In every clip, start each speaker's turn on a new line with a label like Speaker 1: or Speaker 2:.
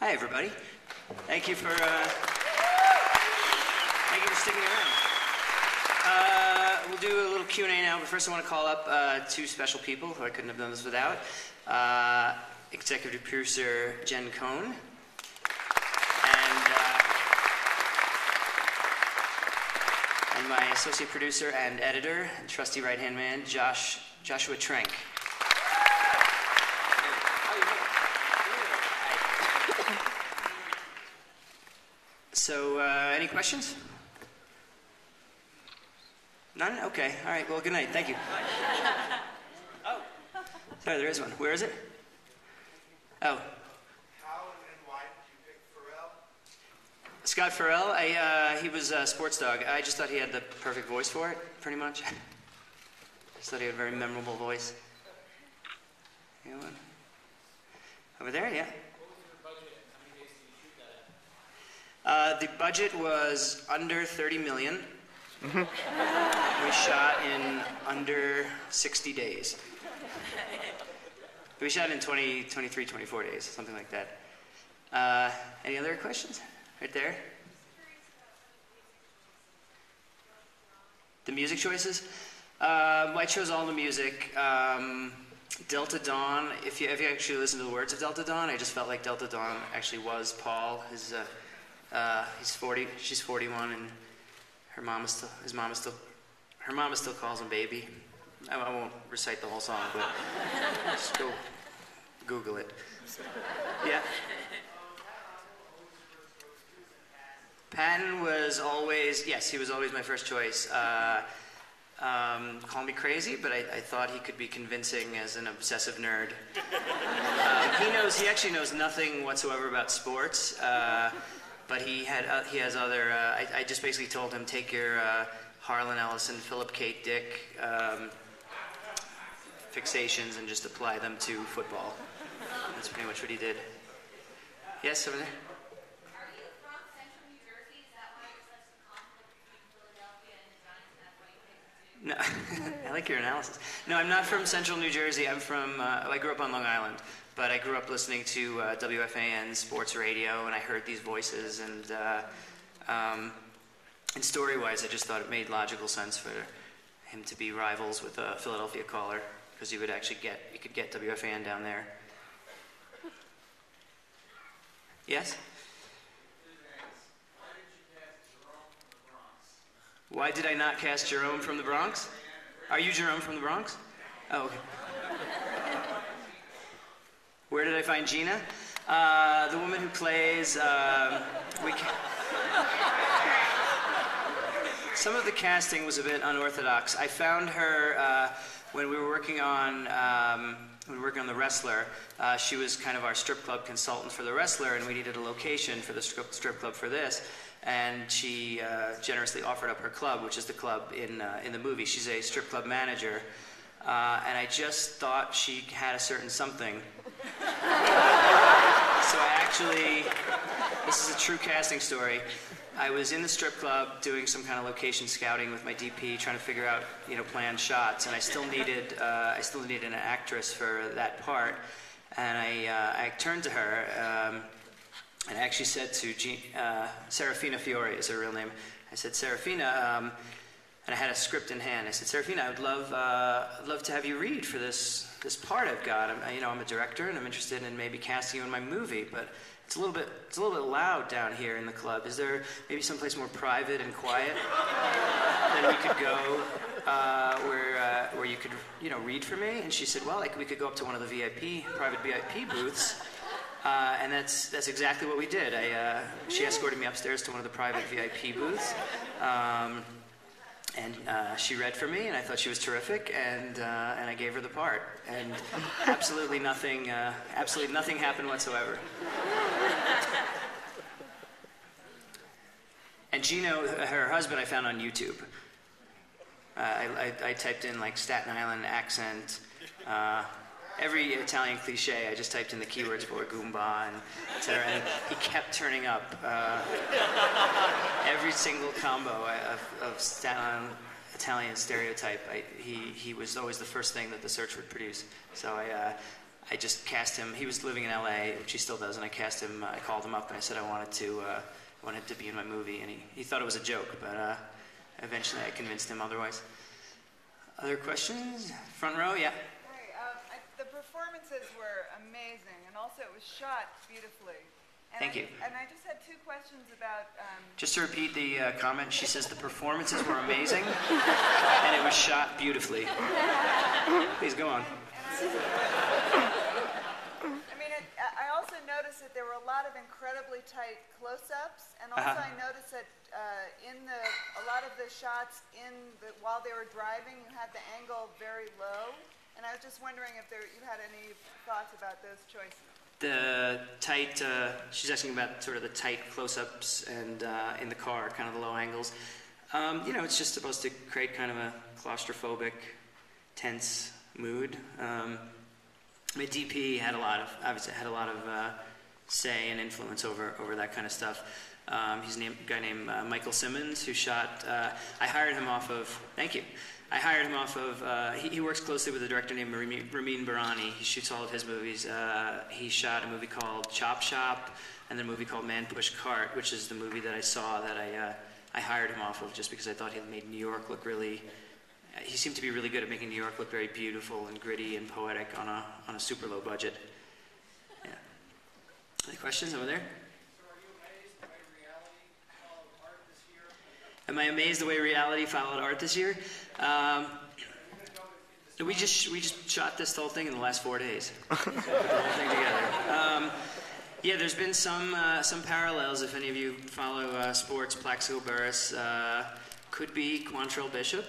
Speaker 1: Hi, everybody. Thank you for sticking around. We'll do a little Q&A now, but first I want to call up two special people who I couldn't have done this without. Executive producer Jen Cohn and my associate producer and editor, trusty right-hand man, Joshua Trank. So, any questions? None? Okay. All right. Well, good night. Thank you. Oh. Sorry, there is one. Where is it? Oh.
Speaker 2: How and why did you pick Pharrell?
Speaker 1: Scott Farrell, he was a sports dog. I just thought he had the perfect voice for it, pretty much. Just thought he had a very memorable voice. Anyone? Over there, yeah. The budget was under 30 million. We shot in under 60 days. We shot in 23, 24 days, something like that. Any other questions? Right there. The music choices? I chose all the music. Delta Dawn, if you actually listen to the words of Delta Dawn, I just felt like Delta Dawn actually was Paul. He's 40, she's 41, and her mom still calls him baby. I won't recite the whole song, but just go Google it. Yeah. Patton was always, yes, he was always my first choice. Call me crazy, but I thought he could be convincing as an obsessive nerd. He actually knows nothing whatsoever about sports. But he has other, I just basically told him, take your Harlan Ellison, Philip K. Dick fixations and just apply them to football. That's pretty much what he did. Yes, over there?
Speaker 3: Are you from Central New Jersey? Is that why there's such a conflict between Philadelphia and Giants? That's why you picked the two?
Speaker 1: No, I like your analysis. No, I'm not from Central New Jersey. I'm from, I grew up on Long Island. But I grew up listening to WFAN sports radio, and I heard these voices, and story-wise, I just thought it made logical sense for him to be rivals with a Philadelphia caller, because you could get WFAN down there. Yes? Why did I not cast Jerome from the Bronx? Are you Jerome from the Bronx? Oh, okay. Where did I find Gina? The woman who plays... Some of the casting was a bit unorthodox. I found her when we were working on The Wrestler. She was kind of our strip club consultant for The Wrestler, and we needed a location for the strip club for this. And she generously offered up her club, which is the club in the movie. She's a strip club manager. And I just thought she had a certain something. So this is a true casting story. I was in the strip club doing some kind of location scouting with my DP, trying to figure out, planned shots, and I still needed an actress for that part. And I turned to her, and I actually said to Serafina Fiore is her real name. I said, Serafina, and I had a script in hand. I said, Serafina, I would love to have you read for this part I've got. I'm a director, and I'm interested in maybe casting you in my movie, but it's a little bit loud down here in the club. Is there maybe someplace more private and quiet that we could go where you could read for me? And she said, well, we could go up to one of the private VIP booths. And that's exactly what we did. She escorted me upstairs to one of the private VIP booths. And she read for me, and I thought she was terrific, and I gave her the part. And absolutely nothing happened whatsoever. And Gino, her husband, I found on YouTube. I typed in like Staten Island accent, every Italian cliche. I just typed in the keywords for Goomba and etc. And he kept turning up. Every single combo of Staten Island Italian stereotype, he was always the first thing that the search would produce. So I just cast him. He was living in LA, which he still does, and I cast him. I called him up and I said I wanted to be in my movie, and he thought it was a joke, but eventually I convinced him otherwise. Other questions? Front row, yeah.
Speaker 4: Hey, the performances were amazing, and also it was shot beautifully. And
Speaker 1: Thank you.
Speaker 4: And I just had two questions about.
Speaker 1: Just to repeat the comment, she says the performances were amazing, and it was shot beautifully. Please go on.
Speaker 4: I mean, I also noticed that there were a lot of incredibly tight close-ups, and also I noticed that a lot of the shots while they were driving, you had the angle very low, and I was just wondering if you had any thoughts about those choices.
Speaker 1: The tight, she's asking about sort of the tight close-ups and in the car, kind of the low angles. It's just supposed to create kind of a claustrophobic, tense mood. My DP had a lot of say and influence over that kind of stuff. He's a guy named Michael Simmons, who shot. I hired him off of. Thank you. I hired him off of. He works closely with a director named Ramin Barani. He shoots all of his movies. He shot a movie called Chop Shop, and then a movie called Man Push Cart, which is the movie that I saw that I hired him off of just because I thought he made New York look really. He seemed to be really good at making New York look very beautiful and gritty and poetic on a super low budget. Yeah. Any questions over there? Am I amazed the way reality followed art this year? We just shot this whole thing in the last 4 days. Put the whole thing together. Yeah, there's been some parallels. If any of you follow sports, Plaxico Burress could be Quantrell Bishop.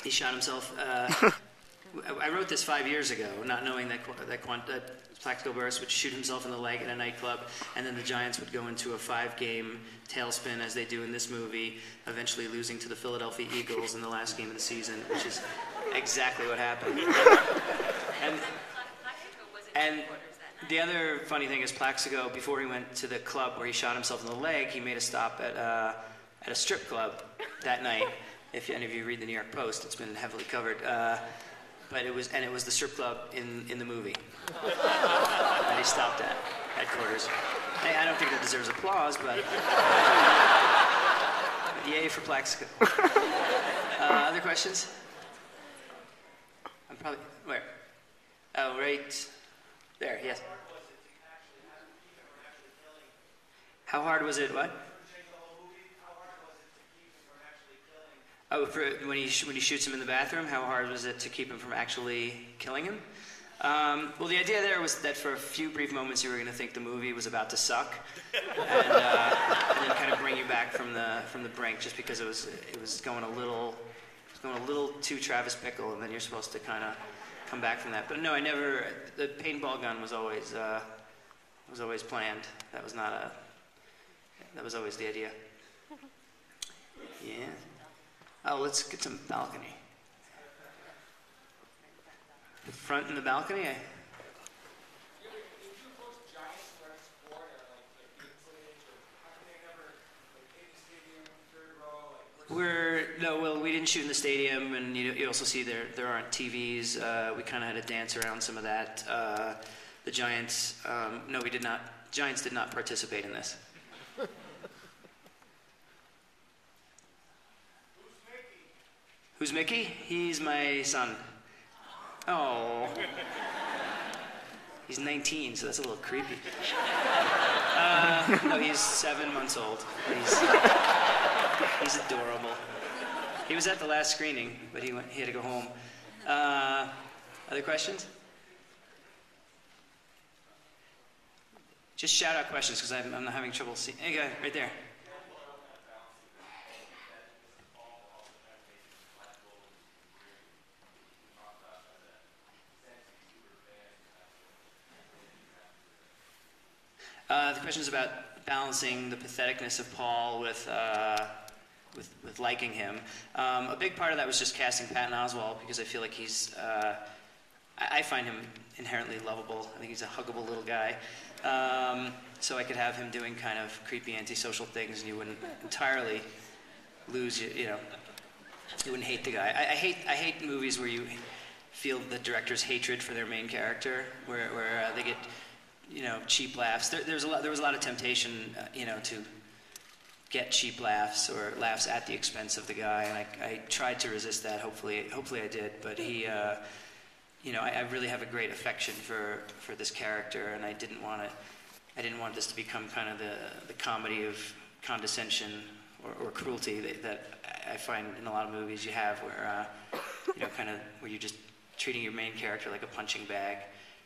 Speaker 1: He shot himself. I wrote this 5 years ago, not knowing that Plaxico Burress would shoot himself in the leg at a nightclub, and then the Giants would go into a 5-game tailspin, as they do in this movie, eventually losing to the Philadelphia Eagles in the last game of the season, which is exactly what happened. And the other funny thing is Plaxico, before he went to the club where he shot himself in the leg, he made a stop at a strip club that night. If any of you read the New York Post, it's been heavily covered. But it was the strip club in the movie that he stopped at headquarters. Hey, I don't think that deserves applause, but yay for Plaxico. Other questions? I'm probably where? Oh, right there. Yes. How hard was it? What? Oh, when he shoots him in the bathroom, how hard was it to keep him from actually killing him? Well, the idea there was that for a few brief moments you were going to think the movie was about to suck, and then kind of bring you back from the brink, just because it was going a little too Travis Bickle, and then you're supposed to kind of come back from that. But no, I never. The paintball gun was always planned. That was always the idea. Yeah. Oh, let's get some balcony. The front and the balcony? We didn't shoot in the stadium, and you also see there aren't TVs. We kind of had to dance around some of that. The Giants, no, we did not. Giants did not participate in this. Who's Mickey? He's my son. Oh. He's 19, so that's a little creepy. No, he's 7 months old. He's adorable. He was at the last screening, but he had to go home. Other questions? Just shout out questions, because I'm not having trouble seeing. Hey, guy, right there. The question is about balancing the patheticness of Paul with liking him. A big part of that was just casting Patton Oswalt, because I feel like I find him inherently lovable. I think he's a huggable little guy. So I could have him doing kind of creepy antisocial things, and you wouldn't entirely lose, you wouldn't hate the guy. I hate movies where you feel the director's hatred for their main character, where they get, cheap laughs. There was a lot of temptation, to get cheap laughs or laughs at the expense of the guy, and I tried to resist that. Hopefully I did. But he, I really have a great affection for this character, and I didn't want this to become kind of the comedy of condescension or cruelty that I find in a lot of movies you have, where kind of where you're just treating your main character like a punching bag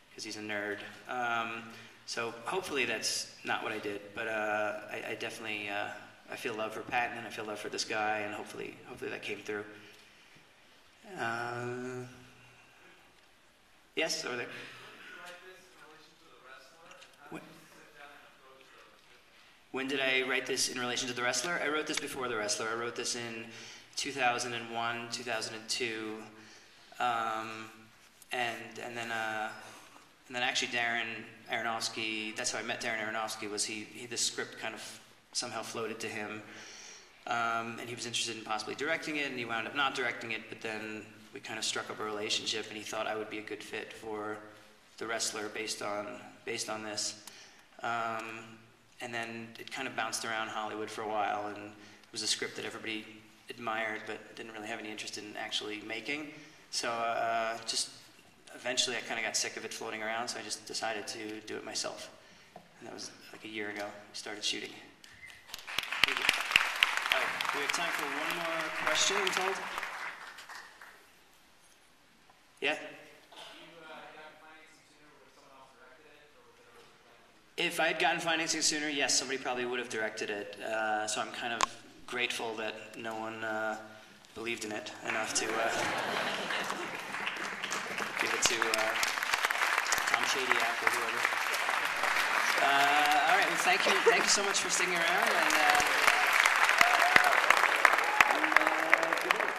Speaker 1: because he's a nerd. So hopefully that's not what I did, but I definitely I feel love for Patton and I feel love for this guy, and hopefully that came through. Yes, over there. When did I write this in relation to The Wrestler? I wrote this before The Wrestler. I wrote this in 2001, 2002, and then actually Darren Aronofsky. That's how I met Darren Aronofsky. Was he this script kind of somehow floated to him, and he was interested in possibly directing it, and he wound up not directing it. But then we kind of struck up a relationship, and he thought I would be a good fit for The Wrestler based on this. And then it kind of bounced around Hollywood for a while, and it was a script that everybody admired but didn't really have any interest in actually making. So just eventually I kind of got sick of it floating around, so I just decided to do it myself. And that was like a year ago we started shooting. Thank you. All right, we have time for one more question, I'm told. Yeah? If I had gotten financing sooner, yes, somebody probably would have directed it. So I'm kind of grateful that no one believed in it enough to give it to Tom Shadyac or whoever. All right, well, thank you so much for sticking around, and